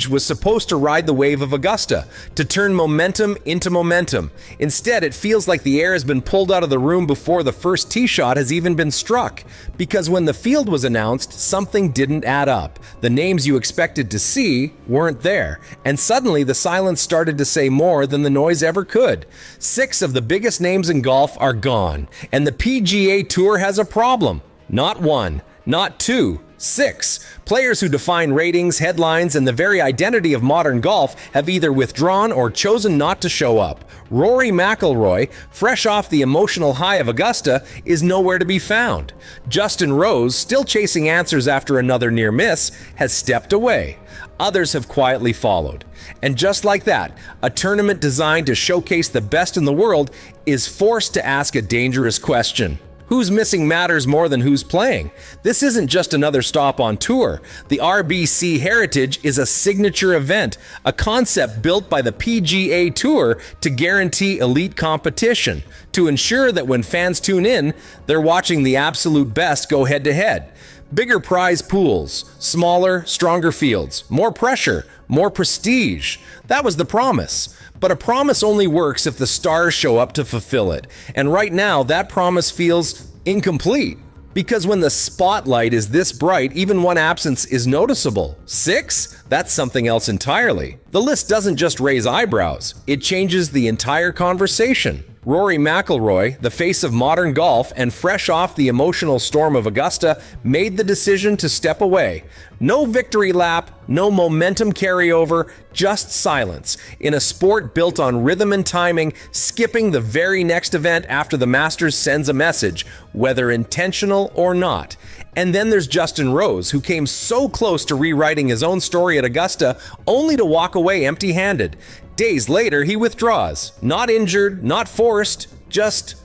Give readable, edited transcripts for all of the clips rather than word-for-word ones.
was supposed to ride the wave of Augusta, to turn momentum into momentum. Instead, it feels like the air has been pulled out of the room before the first tee shot has even been struck. Because when the field was announced, something didn't add up. The names you expected to see weren't there. And suddenly, the silence started to say more than the noise ever could. 6 of the biggest names in golf are gone. And the PGA Tour has a problem. Not 1, not 2, 6. Players who define ratings, headlines, and the very identity of modern golf have either withdrawn or chosen not to show up. Rory McIlroy, fresh off the emotional high of Augusta, is nowhere to be found. Justin Rose, still chasing answers after another near miss, has stepped away. Others have quietly followed. And just like that, a tournament designed to showcase the best in the world is forced to ask a dangerous question. Who's missing matters more than who's playing. This isn't just another stop on tour. The RBC Heritage is a signature event, a concept built by the PGA Tour to guarantee elite competition, to ensure that when fans tune in, they're watching the absolute best go head-to-head. Bigger prize pools, smaller, stronger fields, more pressure, more prestige. That was the promise. But a promise only works if the stars show up to fulfill it. And right now, that promise feels incomplete. Because when the spotlight is this bright, even one absence is noticeable. 6? That's something else entirely. The list doesn't just raise eyebrows, it changes the entire conversation. Rory McIlroy, the face of modern golf and fresh off the emotional storm of Augusta, made the decision to step away. No victory lap, no momentum carryover, just silence. In a sport built on rhythm and timing, skipping the very next event after the Masters sends a message, whether intentional or not. And then there's Justin Rose, who came so close to rewriting his own story at Augusta, only to walk away empty-handed. Days later, he withdraws. Not injured, not forced, just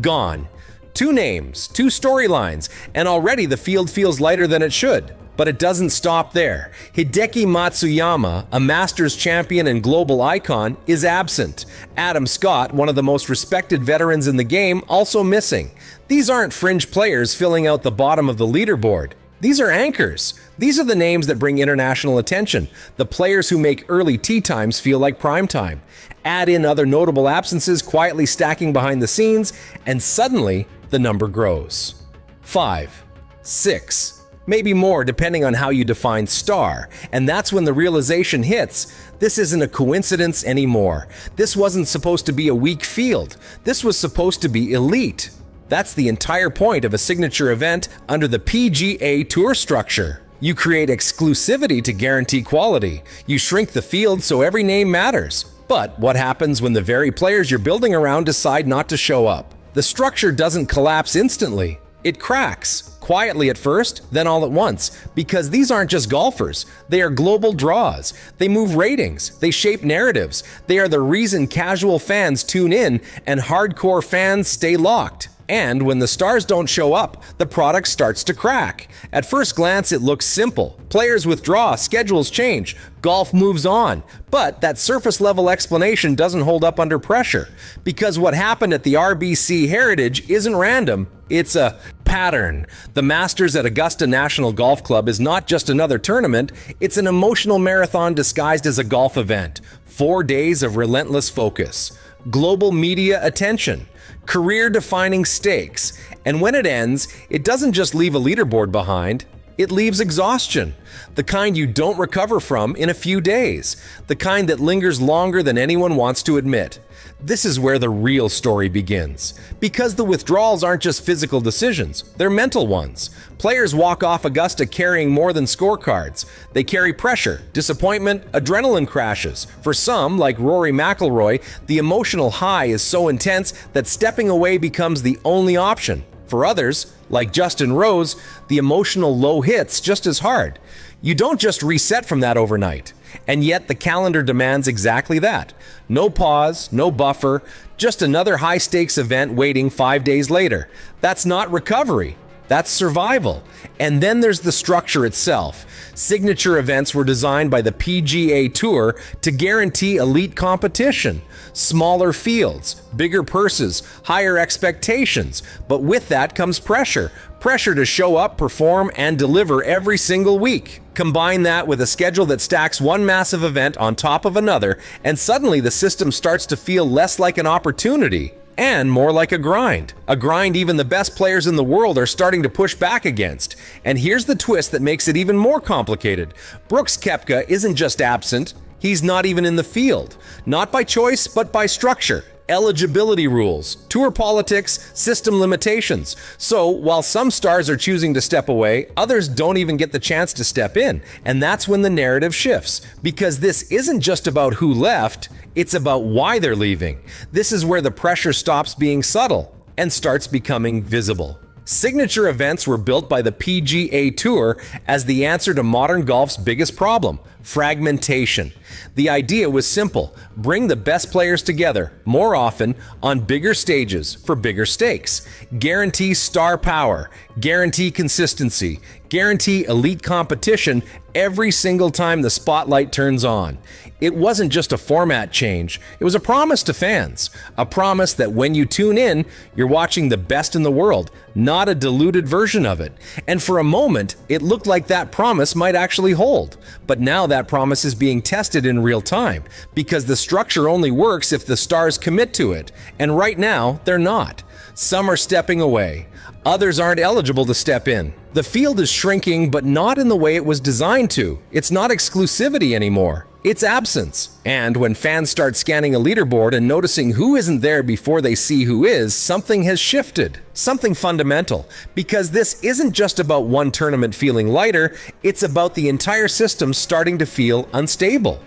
gone. 2 names, 2 storylines, and already the field feels lighter than it should. But it doesn't stop there. Hideki Matsuyama, a Masters champion and global icon, is absent. Adam Scott, one of the most respected veterans in the game, also missing. These aren't fringe players filling out the bottom of the leaderboard. These are anchors. These are the names that bring international attention, the players who make early tee times feel like prime time. Add in other notable absences quietly stacking behind the scenes, and suddenly the number grows. 5, 6, maybe more depending on how you define star. And that's when the realization hits. This isn't a coincidence anymore. This wasn't supposed to be a weak field. This was supposed to be elite. That's the entire point of a signature event under the PGA Tour structure. You create exclusivity to guarantee quality. You shrink the field so every name matters. But what happens when the very players you're building around decide not to show up? The structure doesn't collapse instantly. It cracks. Quietly at first, then all at once, because these aren't just golfers. They are global draws. They move ratings. They shape narratives. They are the reason casual fans tune in and hardcore fans stay locked. And when the stars don't show up, the product starts to crack. At first glance, it looks simple. Players withdraw, schedules change, golf moves on. But that surface-level explanation doesn't hold up under pressure. Because what happened at the RBC Heritage isn't random, it's a pattern. The Masters at Augusta National Golf Club is not just another tournament, it's an emotional marathon disguised as a golf event. 4 days of relentless focus. Global media attention. Career-defining stakes. And when it ends, it doesn't just leave a leaderboard behind, it leaves exhaustion. The kind you don't recover from in a few days. The kind that lingers longer than anyone wants to admit. This is where the real story begins. Because the withdrawals aren't just physical decisions, they're mental ones. Players walk off Augusta carrying more than scorecards. They carry pressure, disappointment, adrenaline crashes. For some, like Rory McIlroy, the emotional high is so intense that stepping away becomes the only option. For others, like Justin Rose, the emotional low hits just as hard. You don't just reset from that overnight. And yet the calendar demands exactly that. No pause, no buffer, just another high-stakes event waiting 5 days later. That's not recovery. That's survival. And then there's the structure itself. Signature events were designed by the PGA Tour to guarantee elite competition. Smaller fields, bigger purses, higher expectations. But with that comes pressure. Pressure to show up, perform, and deliver every single week. Combine that with a schedule that stacks one massive event on top of another, and suddenly the system starts to feel less like an opportunity and more like a grind. A grind even the best players in the world are starting to push back against. And here's the twist that makes it even more complicated. Brooks Koepka isn't just absent, he's not even in the field. Not by choice, but by structure. Eligibility rules, tour politics, system limitations. So while some stars are choosing to step away, others don't even get the chance to step in. And that's when the narrative shifts. Because this isn't just about who left, it's about why they're leaving. This is where the pressure stops being subtle and starts becoming visible. Signature events were built by the PGA Tour as the answer to modern golf's biggest problem: fragmentation. The idea was simple: bring the best players together more often on bigger stages for bigger stakes. Guarantee star power, guarantee consistency, guarantee elite competition every single time the spotlight turns on. It wasn't just a format change, it was a promise to fans. A promise that when you tune in, you're watching the best in the world, not a diluted version of it. And for a moment, it looked like that promise might actually hold. But now that promise is being tested in real time, because the structure only works if the stars commit to it. And right now, they're not. Some are stepping away. Others aren't eligible to step in. The field is shrinking, but not in the way it was designed to. It's not exclusivity anymore. It's absence. And when fans start scanning a leaderboard and noticing who isn't there before they see who is, something has shifted. Something fundamental. Because this isn't just about one tournament feeling lighter, it's about the entire system starting to feel unstable.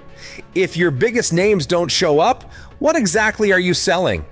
If your biggest names don't show up, what exactly are you selling?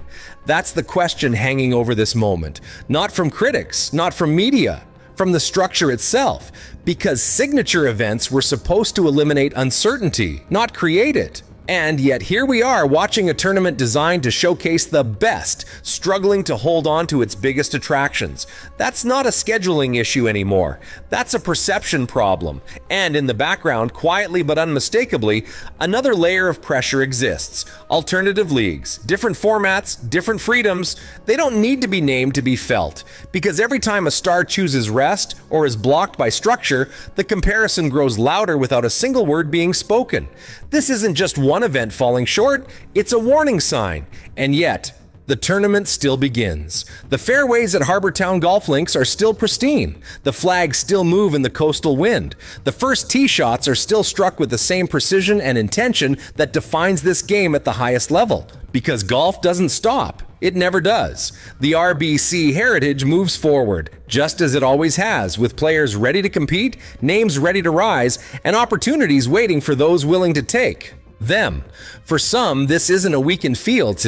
That's the question hanging over this moment. Not from critics, not from media, from the structure itself. Because signature events were supposed to eliminate uncertainty, not create it. And yet here we are watching a tournament designed to showcase the best, struggling to hold on to its biggest attractions. That's not a scheduling issue anymore. That's a perception problem. And in the background, quietly but unmistakably, another layer of pressure exists. Alternative leagues, different formats, different freedoms. They don't need to be named to be felt. Because every time a star chooses rest or is blocked by structure, the comparison grows louder without a single word being spoken. This isn't just one event falling short, it's a warning sign. And yet, the tournament still begins. The fairways at Harbour Town golf links are still pristine. The flags still move in the coastal wind. The first tee shots are still struck with the same precision and intention that defines this game at the highest level. Because golf doesn't stop. It never does. The RBC heritage moves forward, just as it always has, with players ready to compete, names ready to rise, and opportunities waiting for those willing to take them. For some, this isn't a weakened field,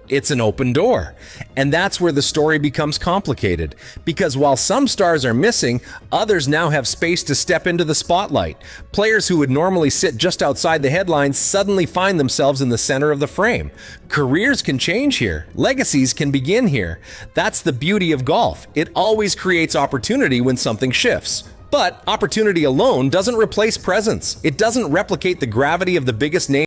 it's an open door. And that's where the story becomes complicated. Because while some stars are missing, others now have space to step into the spotlight. Players who would normally sit just outside the headlines suddenly find themselves in the center of the frame. Careers can change here. Legacies can begin here. That's the beauty of golf. It always creates opportunity when something shifts. But opportunity alone doesn't replace presence. It doesn't replicate the gravity of the biggest name.